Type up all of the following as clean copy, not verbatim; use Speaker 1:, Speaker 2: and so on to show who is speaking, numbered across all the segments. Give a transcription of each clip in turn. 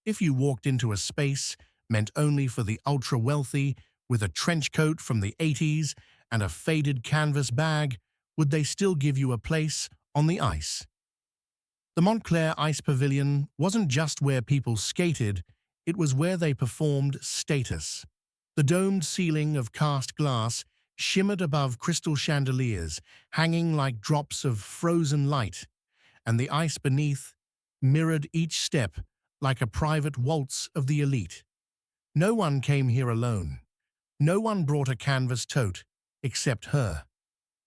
Speaker 1: If you walked into a space meant only for the ultra-wealthy with a trench coat from the 80s and a faded canvas bag, would they still give you a place on the ice? The Montclair Ice Pavilion wasn't just where people skated, it was where they performed status. The domed ceiling of cast glass shimmered above crystal chandeliers, hanging like drops of frozen light, and the ice beneath mirrored each step like a private waltz of the elite. No one came here alone. No one brought a canvas tote, except her.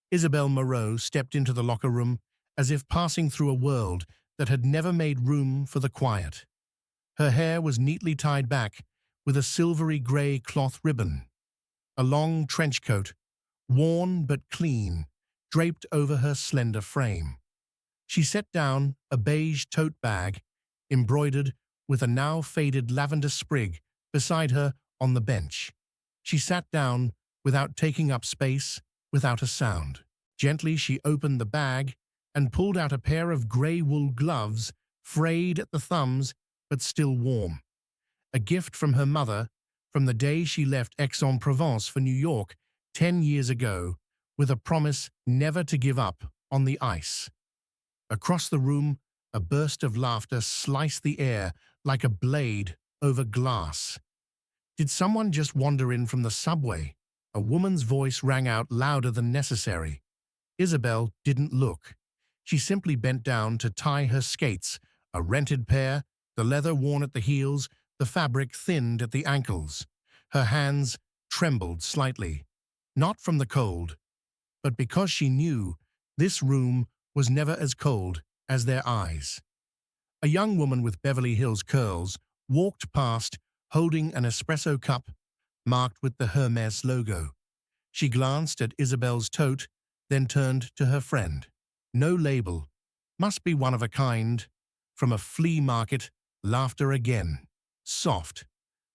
Speaker 1: Isabelle Moreau stepped into the locker room as if passing through a world that had never made room for the quiet. Her hair was neatly tied back with a silvery grey cloth ribbon. A long trench coat, worn but clean, draped over her slender frame. She set down a beige tote bag, embroidered with a now faded lavender sprig, beside her on the bench. She sat down without taking up space, without a sound. Gently she opened the bag and pulled out a pair of grey wool gloves, frayed at the thumbs but still warm. A gift from her mother from the day she left Aix-en-Provence for New York 10 years ago, with a promise never to give up on the ice. Across the room, a burst of laughter sliced the air like a blade over glass. Did someone just wander in from the subway? A woman's voice rang out louder than necessary. Isabelle didn't look. She simply bent down to tie her skates, a rented pair, the leather worn at the heels, the fabric thinned at the ankles. Her hands trembled slightly, not from the cold, but because she knew this room was never as cold as their eyes. A young woman with Beverly Hills curls walked past, holding an espresso cup marked with the Hermès logo. She glanced at Isabelle's tote, then turned to her friend. No label. Must be one of a kind. From a flea market, laughter again. Soft,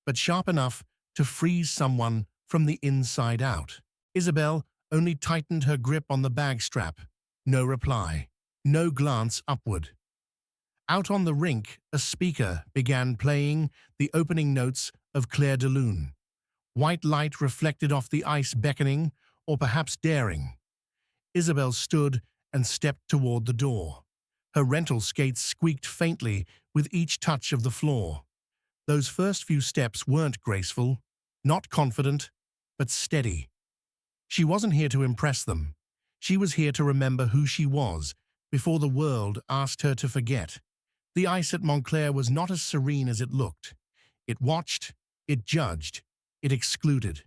Speaker 1: but sharp enough to freeze someone from the inside out. Isabelle only tightened her grip on the bag strap. No reply. No glance upward. Out on the rink, a speaker began playing the opening notes of Clair de Lune. White light reflected off the ice, beckoning, or perhaps daring. Isabelle stood and stepped toward the door. Her rental skates squeaked faintly with each touch of the floor. Those first few steps weren't graceful, not confident, but steady. She wasn't here to impress them. She was here to remember who she was before the world asked her to forget. The ice at Montclair was not as serene as it looked. It watched, it judged, it excluded.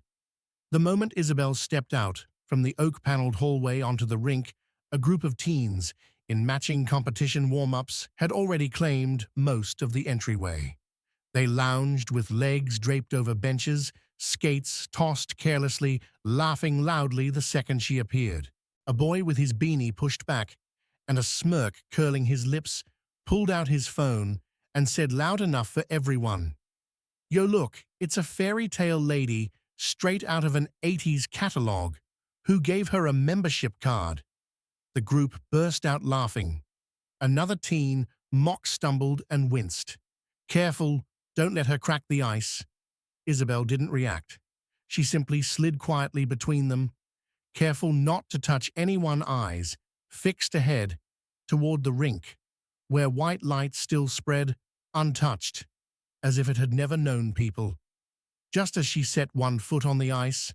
Speaker 1: The moment Isabelle stepped out from the oak-paneled hallway onto the rink, a group of teens in matching competition warm-ups had already claimed most of the entryway. They lounged with legs draped over benches, skates tossed carelessly, laughing loudly the second she appeared. A boy with his beanie pushed back, and a smirk curling his lips, pulled out his phone and said loud enough for everyone, "Yo, look, it's a fairy tale lady straight out of an 80s catalog. Who gave her a membership card?" The group burst out laughing. Another teen mock-stumbled and winced. "Careful, don't let her crack the ice." Isabelle didn't react. She simply slid quietly between them, careful not to touch anyone's eyes, fixed ahead toward the rink, where white light still spread, untouched, as if it had never known people. Just as she set one foot on the ice,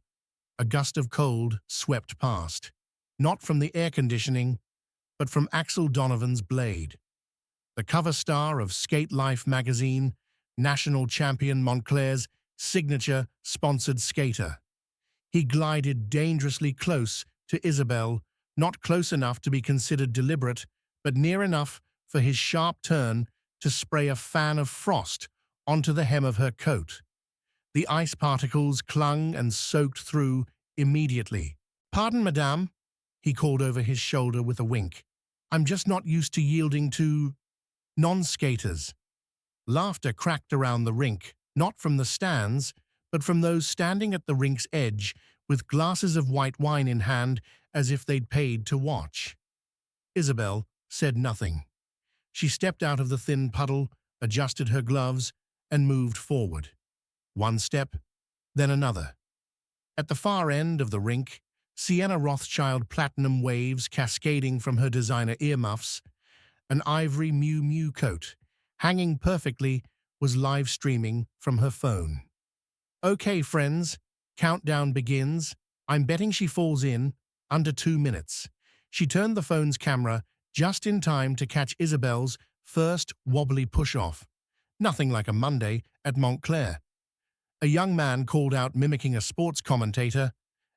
Speaker 1: a gust of cold swept past, not from the air conditioning, but from Axel Donovan's blade. The cover star of Skate Life magazine, national champion Montclair's signature sponsored skater. He glided dangerously close to Isabelle, not close enough to be considered deliberate, but near enough for his sharp turn to spray a fan of frost onto the hem of her coat. The ice particles clung and soaked through immediately. "Pardon, madame," he called over his shoulder with a wink. "I'm just not used to yielding to non-skaters." Laughter cracked around the rink, not from the stands, but from those standing at the rink's edge with glasses of white wine in hand as if they'd paid to watch. Isabelle said nothing. She stepped out of the thin puddle, adjusted her gloves, and moved forward. One step, then another. At the far end of the rink, Sienna Rothschild platinum waves cascading from her designer earmuffs, an ivory Miu Miu coat, hanging perfectly, was live streaming from her phone. Okay, friends, countdown begins. I'm betting she falls in under 2 minutes. She turned the phone's camera just in time to catch Isabel's first wobbly push-off. Nothing like a Monday at Montclair. A young man called out mimicking a sports commentator,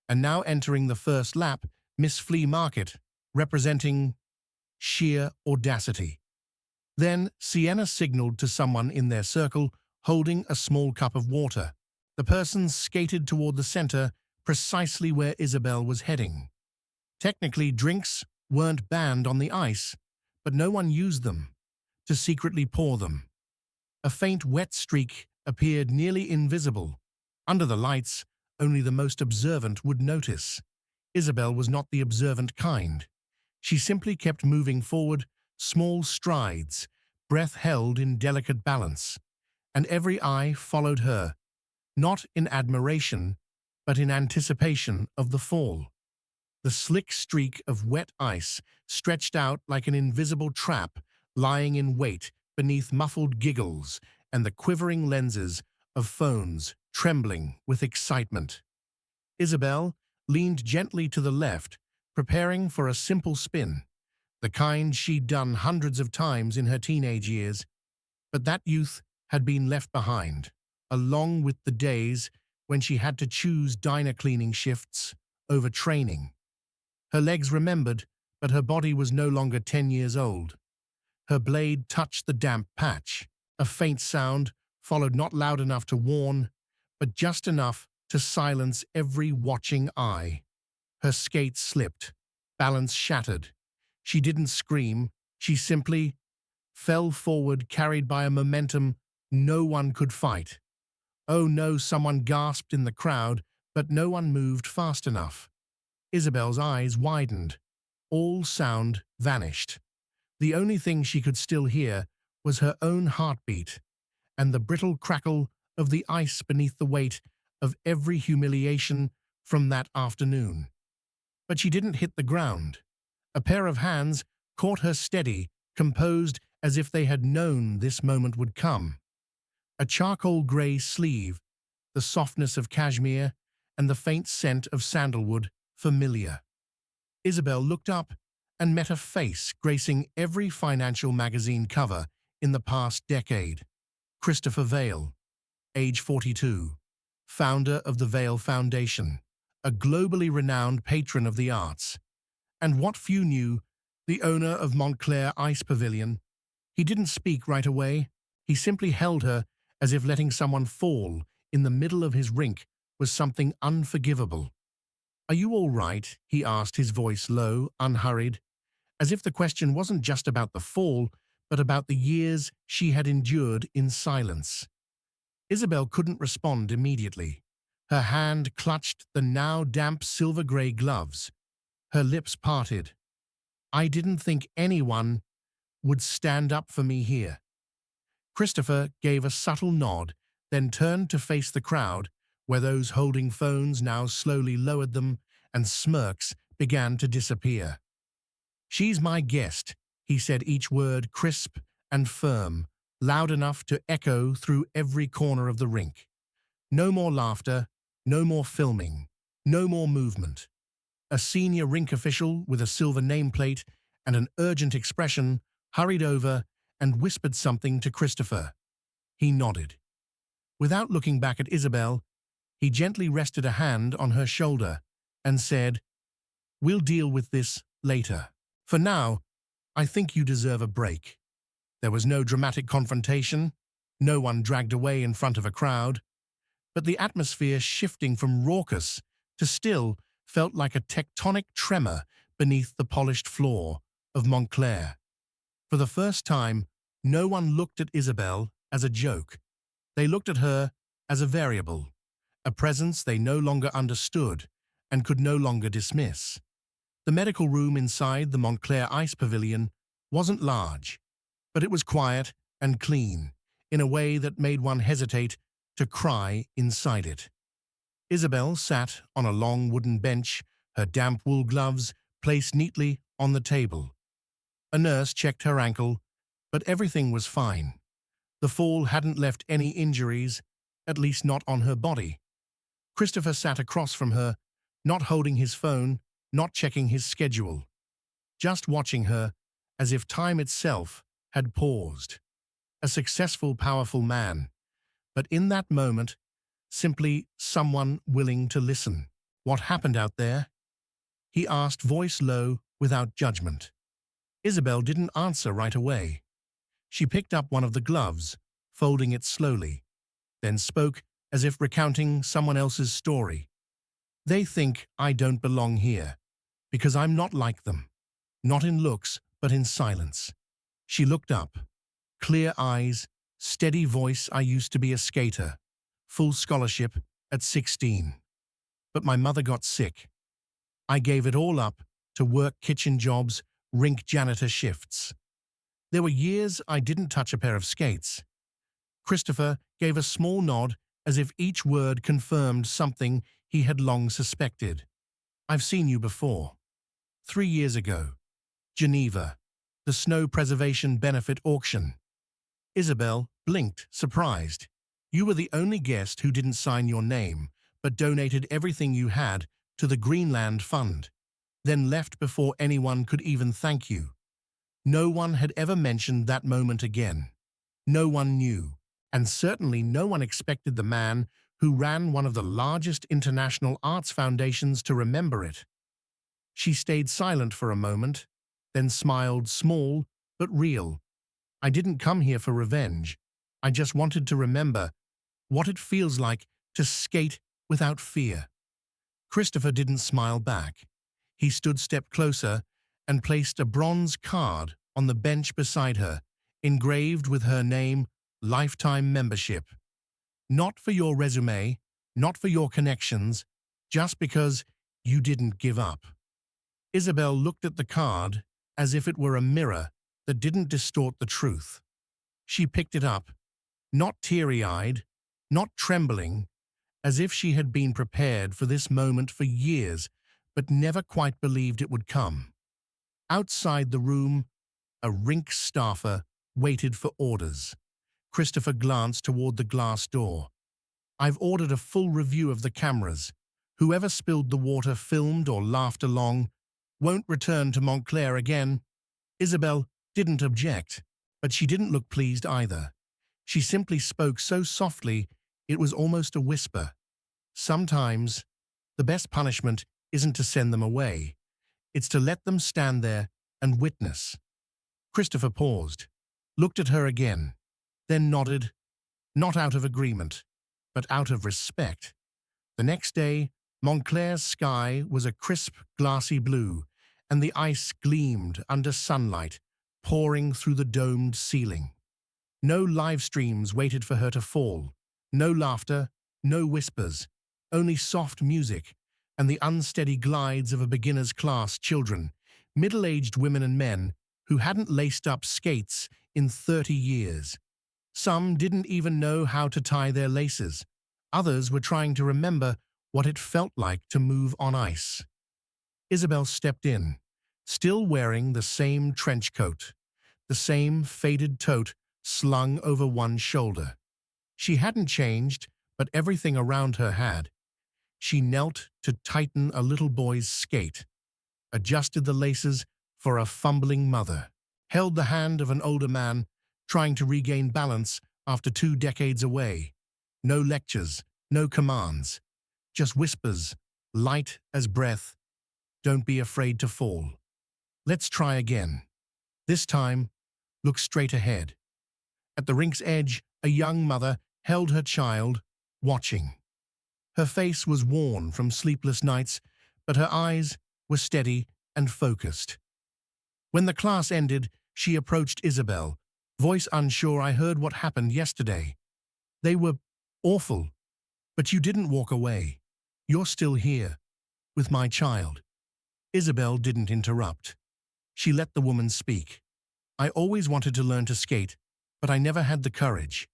Speaker 1: and now entering the first lap, Miss Flea Market, representing sheer audacity. Then Sienna signaled to someone in their circle, holding a small cup of water. The person skated toward the center, precisely where Isabel was heading. Technically, drinks weren't banned on the ice, but no one used them to secretly pour them. A faint wet streak appeared nearly invisible. Under the lights, only the most observant would notice. Isabel was not the observant kind. She simply kept moving forward, small strides, breath held in delicate balance, and every eye followed her, not in admiration, but in anticipation of the fall. The slick streak of wet ice stretched out like an invisible trap, lying in wait beneath muffled giggles and the quivering lenses of phones trembling with excitement. Isabel leaned gently to the left, preparing for a simple spin, the kind she'd done hundreds of times in her teenage years. But that youth had been left behind, along with the days when she had to choose diner cleaning shifts over training. Her legs remembered, but her body was no longer 10 years old. Her blade touched the damp patch. A faint sound followed, not loud enough to warn, but just enough to silence every watching eye. Her skate slipped, balance shattered. She didn't scream, she simply fell forward, carried by a momentum no one could fight. Oh no, someone gasped in the crowd, but no one moved fast enough. Isabel's eyes widened. All sound vanished. The only thing she could still hear was her own heartbeat and the brittle crackle of the ice beneath the weight of every humiliation from that afternoon. But she didn't hit the ground. A pair of hands caught her steady, composed as if they had known this moment would come. A charcoal gray sleeve, the softness of cashmere, and the faint scent of sandalwood familiar. Isabel looked up and met a face gracing every financial magazine cover in the past decade. Christopher Vail, age 42, founder of the Vail Foundation, a globally renowned patron of the arts. And what few knew, the owner of Montclaire Ice Pavilion. He didn't speak right away. He simply held her as if letting someone fall in the middle of his rink was something unforgivable. "Are you all right?" he asked, his voice low, unhurried, as if the question wasn't just about the fall, but about the years she had endured in silence. Isabel couldn't respond immediately. Her hand clutched the now damp silver-gray gloves. Her lips parted. "I didn't think anyone would stand up for me here." Christopher gave a subtle nod, then turned to face the crowd, where those holding phones now slowly lowered them, and smirks began to disappear. "She's my guest," he said, each word crisp and firm, loud enough to echo through every corner of the rink. No more laughter, no more filming, no more movement. A senior rink official with a silver nameplate and an urgent expression hurried over and whispered something to Christopher. He nodded. Without looking back at Isabel, he gently rested a hand on her shoulder and said, "We'll deal with this later. For now, I think you deserve a break." There was no dramatic confrontation, no one dragged away in front of a crowd, but the atmosphere, shifting from raucous to still, felt like a tectonic tremor beneath the polished floor of Montclair. For the first time, no one looked at Isabel as a joke. They looked at her as a variable, a presence they no longer understood and could no longer dismiss. The medical room inside the Montclaire Ice Pavilion wasn't large, but it was quiet and clean. in a way that made one hesitate to cry inside it. Isabel sat on a long wooden bench, her damp wool gloves placed neatly on the table. A nurse checked her ankle, but everything was fine. The fall hadn't left any injuries, at least not on her body. Christopher sat across from her, not holding his phone, not checking his schedule, just watching her as if time itself had paused. A successful, powerful man, but in that moment, simply someone willing to listen. "What happened out there?" he asked, voice low, without judgment. Isabel didn't answer right away. She picked up one of the gloves, folding it slowly, then spoke as if recounting someone else's story. "They think I don't belong here, because I'm not like them. Not in looks, but in silence." She looked up. Clear eyes, steady voice. "I used to be a skater. Full scholarship at 16. But my mother got sick. I gave it all up to work kitchen jobs, rink janitor shifts. There were years I didn't touch a pair of skates." Christopher gave a small nod as if each word confirmed something he had long suspected. "I've seen you before. 3 years ago. Geneva. The Snow Preservation Benefit Auction." Isabel blinked, surprised. "You were the only guest who didn't sign your name, but donated everything you had to the Greenland Fund, then left before anyone could even thank you." No one had ever mentioned that moment again. No one knew, and certainly no one expected the man who ran one of the largest international arts foundations to remember it. She stayed silent for a moment, then smiled, small but real. "I didn't come here for revenge. I just wanted to remember what it feels like to skate without fear." Christopher didn't smile back. He stood a step closer and placed a bronze card on the bench beside her, engraved with her name, "Lifetime Membership." "Not for your resume, not for your connections, just because you didn't give up." Isabel looked at the card as if it were a mirror that didn't distort the truth. She picked it up, not teary-eyed, not trembling, as if she had been prepared for this moment for years, but never quite believed it would come. Outside the room, a Rink staffer waited for orders. Christopher glanced toward the glass door. "I've ordered a full review of the cameras. Whoever spilled the water, filmed or laughed along, won't return to Montclair again." Isabel didn't object, but she didn't look pleased either. She simply spoke so softly it was almost a whisper. "Sometimes the best punishment isn't to send them away. It's to let them stand there and witness." Christopher paused, looked at her again, then nodded, not out of agreement, but out of respect. The next day, Montclair's sky was a crisp, glassy blue, and the ice gleamed under sunlight pouring through the domed ceiling. No live streams waited for her to fall. No laughter, no whispers, only soft music and the unsteady glides of a beginner's class, children, middle-aged women and men who hadn't laced up skates in 30 years. Some didn't even know how to tie their laces. Others were trying to remember what it felt like to move on ice. Isabel stepped in, still wearing the same trench coat, the same faded tote slung over one shoulder. She hadn't changed, but everything around her had. She knelt to tighten a little boy's skate, adjusted the laces for a fumbling mother, held the hand of an older man trying to regain balance after 2 decades away. No lectures, no commands, just whispers, light as breath. "Don't be afraid to fall. Let's try again. This time, look straight ahead." At the rink's edge, a young mother held her child, watching. Her face was worn from sleepless nights, but her eyes were steady and focused. When the class ended, she approached Isabel, voice unsure. "I heard what happened yesterday. They were awful, but you didn't walk away. You're still here, with my child." Isabel didn't interrupt. She let the woman speak. "I always wanted to learn to skate, but I never had the courage.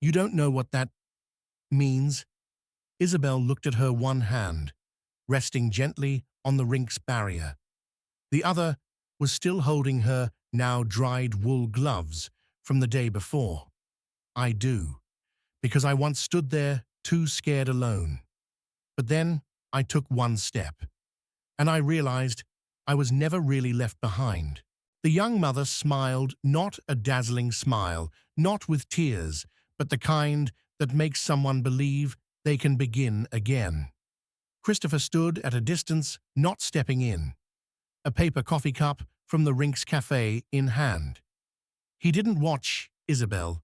Speaker 1: You don't know what that means? Isabel looked at her one hand, resting gently on the rink's barrier. The other was still holding her now dried wool gloves from the day before. I do, because I once stood there too scared alone. But then I took one step, and I realized I was never really left behind. The young mother smiled, not a dazzling smile, not with tears, but the kind that makes someone believe they can begin again. Christopher stood at a distance, not stepping in, a paper coffee cup from the Rink's cafe in hand. He didn't watch Isabel,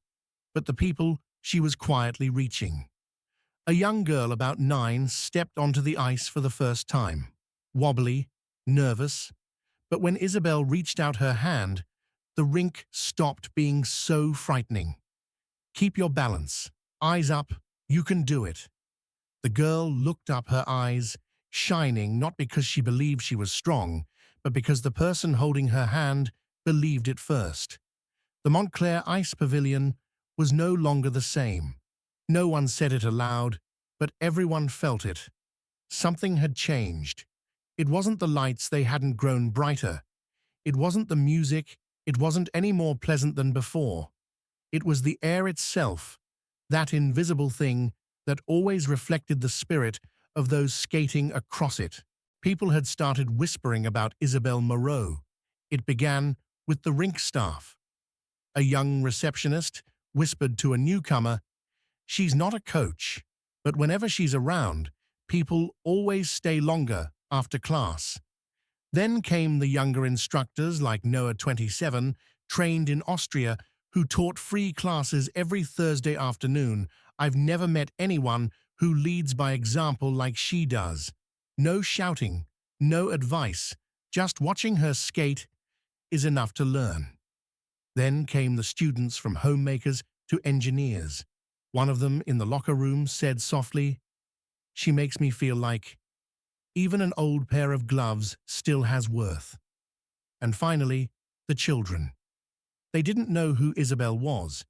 Speaker 1: but the people she was quietly reaching. A young girl about 9 stepped onto the ice for the first time, wobbly, nervous, but when Isabel reached out her hand, the rink stopped being so frightening. Keep your balance. Eyes up. You can do it. The girl looked up, her eyes shining not because she believed she was strong, but because the person holding her hand believed it first. The Montclaire Ice Pavilion was no longer the same. No one said it aloud, but everyone felt it. Something had changed. It wasn't the lights, they hadn't grown brighter. It wasn't the music, it wasn't any more pleasant than before. It was the air itself, that invisible thing that always reflected the spirit of those skating across it. People had started whispering about Isabel Moreau. It began with the rink staff. A young receptionist whispered to a newcomer, "She's not a coach, but whenever she's around, people always stay longer after class." Then came the younger instructors like Noah 27, trained in Austria, who taught free classes every Thursday afternoon. I've never met anyone who leads by example like she does. No shouting, no advice, just watching her skate is enough to learn. Then came the students from homemakers to engineers. One of them in the locker room said softly, "She makes me feel like even an old pair of gloves still has worth." And finally, the children. They didn't know who Isabel was,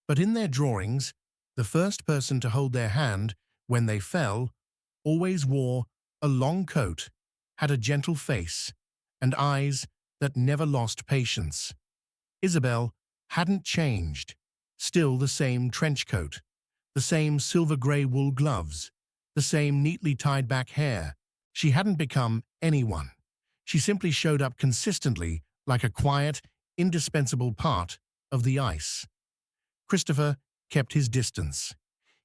Speaker 1: but in their drawings, the first person to hold their hand when they fell always wore a long coat, had a gentle face, and eyes that never lost patience. Isabel hadn't changed, still the same trench coat, the same silver-gray wool gloves, the same neatly tied-back hair. She hadn't become anyone. She simply showed up consistently like a quiet, indispensable part of the ice. Christopher kept his distance.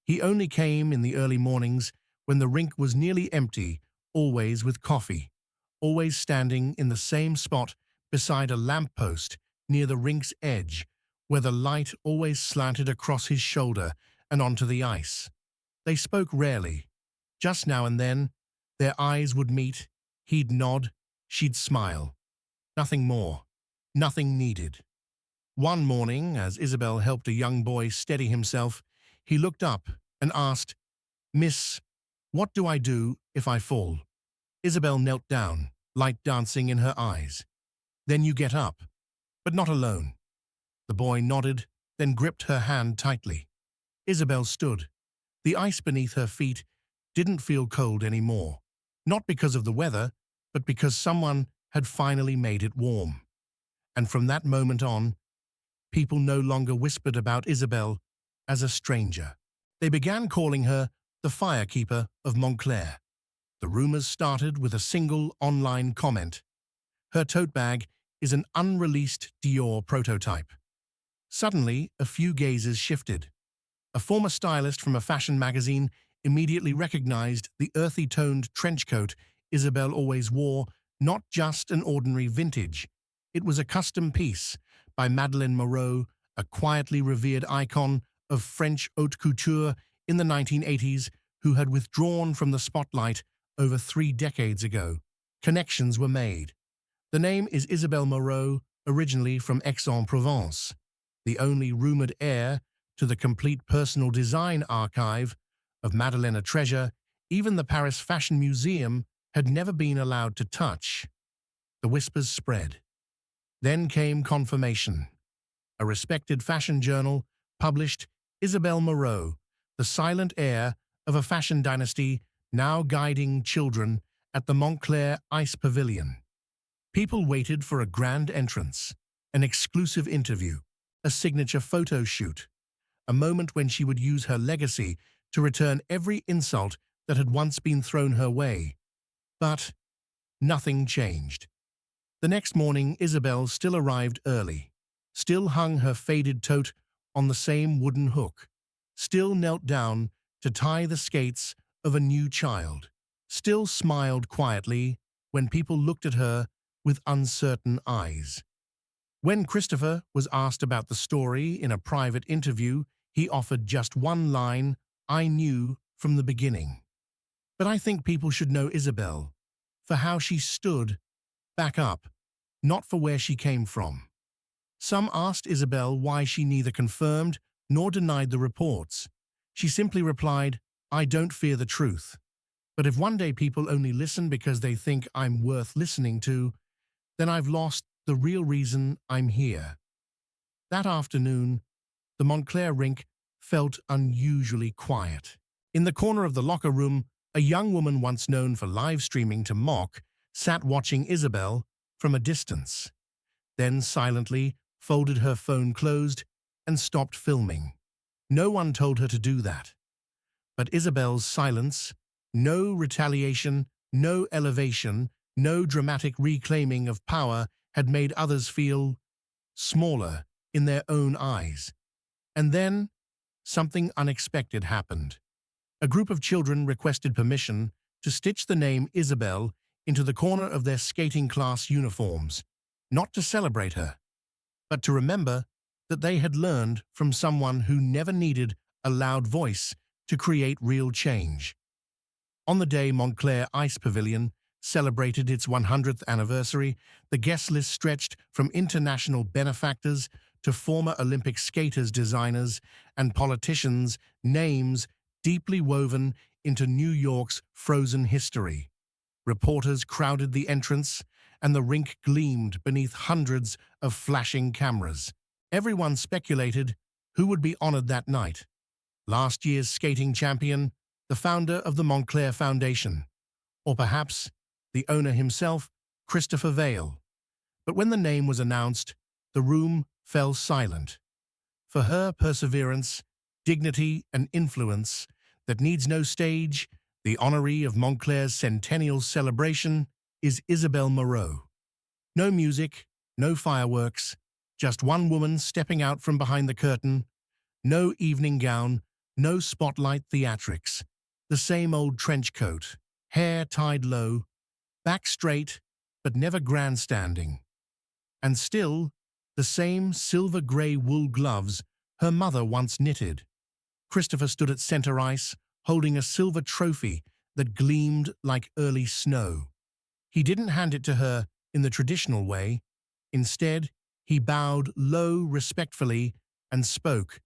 Speaker 1: He only came in the early mornings when the rink was nearly empty, always with coffee, always standing in the same spot beside a lamppost near the rink's edge, where the light always slanted across his shoulder and onto the ice. They spoke rarely. Just now and then, their eyes would meet, he'd nod, she'd smile. Nothing more. Nothing needed. One morning, as Isabel helped a young boy steady himself, he looked up and asked, "Miss, what do I do if I fall?" Isabel knelt down, light dancing in her eyes. "Then you get up, but not alone." The boy nodded, then gripped her hand tightly. Isabel stood. The ice beneath her feet didn't feel cold anymore, not because of the weather, but because someone had finally made it warm. And from that moment on, people no longer whispered about Isabel as a stranger. They began calling her the firekeeper of Montclair. The rumors started with a single online comment. "Her tote bag is an unreleased Dior prototype." Suddenly, a few gazes shifted. A former stylist from a fashion magazine immediately recognized the earthy-toned trench coat Isabel always wore, not just an ordinary vintage. It was a custom piece by Madeleine Moreau, a quietly revered icon of French haute couture in the 1980s who had withdrawn from the spotlight over 3 decades ago. Connections were made. The name is Isabel Moreau, originally from Aix-en-Provence, the only rumored heir to the complete personal design archive of Madeleine, a treasure even the Paris Fashion Museum had never been allowed to touch. The whispers spread. Then came confirmation. A respected fashion journal published Isabel Moreau, the silent heir of a fashion dynasty now guiding children at the Montclaire Ice Pavilion. People waited for a grand entrance, an exclusive interview, a signature photo shoot, a moment when she would use her legacy to return every insult that had once been thrown her way. But nothing changed. The next morning, Isabel still arrived early, still hung her faded tote on the same wooden hook, still knelt down to tie the skates of a new child, still smiled quietly when people looked at her with uncertain eyes. When Christopher was asked about the story in a private interview, he offered just one line: "I knew from the beginning." But I think people should know Isabel for how she stood back up, not for where she came from. Some asked Isabel why she neither confirmed nor denied the reports. She simply replied, "I don't fear the truth. But if one day people only listen because they think I'm worth listening to, then I've lost the real reason I'm here." That afternoon, the Montclair Rink felt unusually quiet. In the corner of the locker room, a young woman once known for live streaming to mock sat watching Isabel from a distance, then silently folded her phone closed and stopped filming. No one told her to do that. But Isabel's silence, no retaliation, no elevation, no dramatic reclaiming of power, had made others feel smaller in their own eyes. And then, something unexpected happened. A group of children requested permission to stitch the name Isabel into the corner of their skating class uniforms, not to celebrate her, but to remember that they had learned from someone who never needed a loud voice to create real change. On the day Montclair Ice Pavilion celebrated its 100th anniversary, the guest list stretched from international benefactors to former Olympic skaters, designers, and politicians, names deeply woven into New York's frozen history. Reporters crowded the entrance, and the rink gleamed beneath hundreds of flashing cameras. Everyone speculated who would be honored that night. Last year's skating champion, the founder of the Montclair Foundation, or perhaps the owner himself, Christopher Vail. But when the name was announced, the room fell silent. For her perseverance, dignity, and influence that needs no stage, the honoree of Montclair's centennial celebration is Isabel Moreau. No music, no fireworks, just one woman stepping out from behind the curtain. No evening gown, no spotlight theatrics. The same old trench coat, hair tied low, back straight, but never grandstanding. And still, the same silver-gray wool gloves her mother once knitted. Christopher stood at center ice, holding a silver trophy that gleamed like early snow. He didn't hand it to her in the traditional way. Instead, he bowed low respectfully and spoke.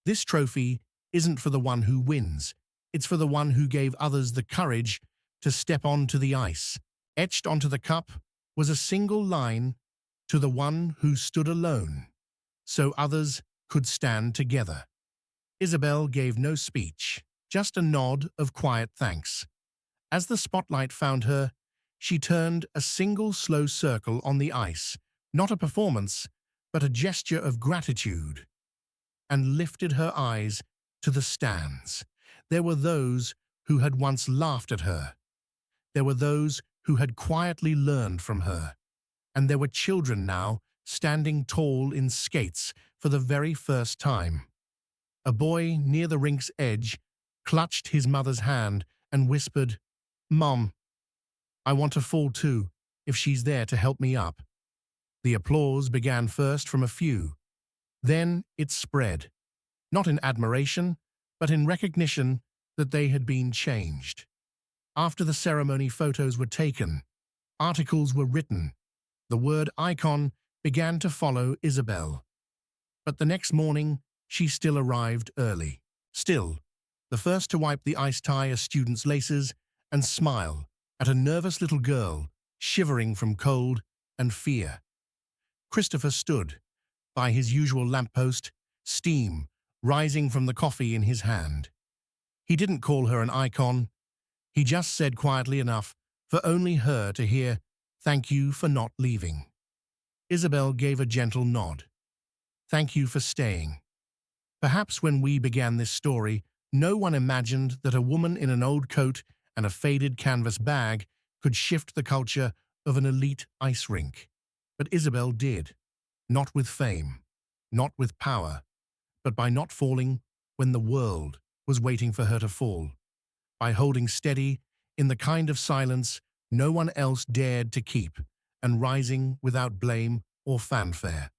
Speaker 1: "This trophy isn't for the one who wins. It's for the one who gave others the courage to step onto the ice." Etched onto the cup was a single line, "To the one who stood alone, so others could stand together." Isabel gave no speech, just a nod of quiet thanks. As the spotlight found her, she turned a single slow circle on the ice, not a performance, but a gesture of gratitude, and lifted her eyes to the stands. There were those who had once laughed at her. There were those who had quietly learned from her. And there were children now standing tall in skates for the very first time. A boy near the rink's edge clutched his mother's hand and whispered, "Mom, I want to fall too, if she's there to help me up." The applause began first from a few. Then it spread, not in admiration, but in recognition that they had been changed. After the ceremony, photos were taken, articles were written. The word icon began to follow Isabel. But the next morning, she still arrived early. Still, the first to wipe the ice tie a student's laces and smile at a nervous little girl shivering from cold and fear. Christopher stood by his usual lamppost, steam rising from the coffee in his hand. He didn't call her an icon. He just said quietly enough for only her to hear, "Thank you for not leaving." Isabel gave a gentle nod. "Thank you for staying." Perhaps when we began this story, no one imagined that a woman in an old coat and a faded canvas bag could shift the culture of an elite ice rink. But Isabel did, not with fame, not with power, but by not falling when the world was waiting for her to fall, by holding steady in the kind of silence no one else dared to keep, and rising without blame or fanfare.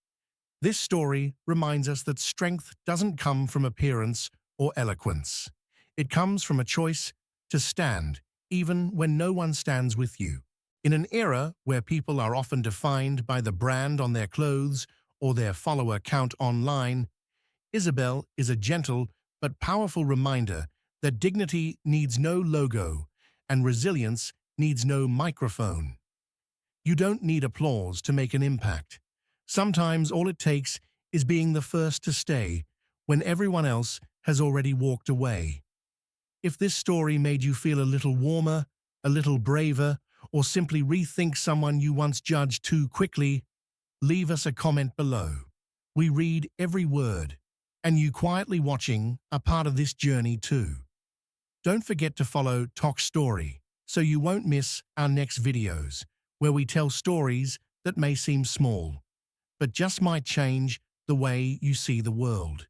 Speaker 1: This story reminds us that strength doesn't come from appearance or eloquence. It comes from a choice to stand, even when no one stands with you. In an era where people are often defined by the brand on their clothes or their follower count online, Isabel is a gentle but powerful reminder that dignity needs no logo and resilience needs no microphone. You don't need applause to make an impact. Sometimes all it takes is being the first to stay when everyone else has already walked away. If this story made you feel a little warmer, a little braver, or simply rethink someone you once judged too quickly, leave us a comment below. We read every word, and you quietly watching are part of this journey too. Don't forget to follow Toch Story so you won't miss our next videos, where we tell stories that may seem small, but just might change the way you see the world.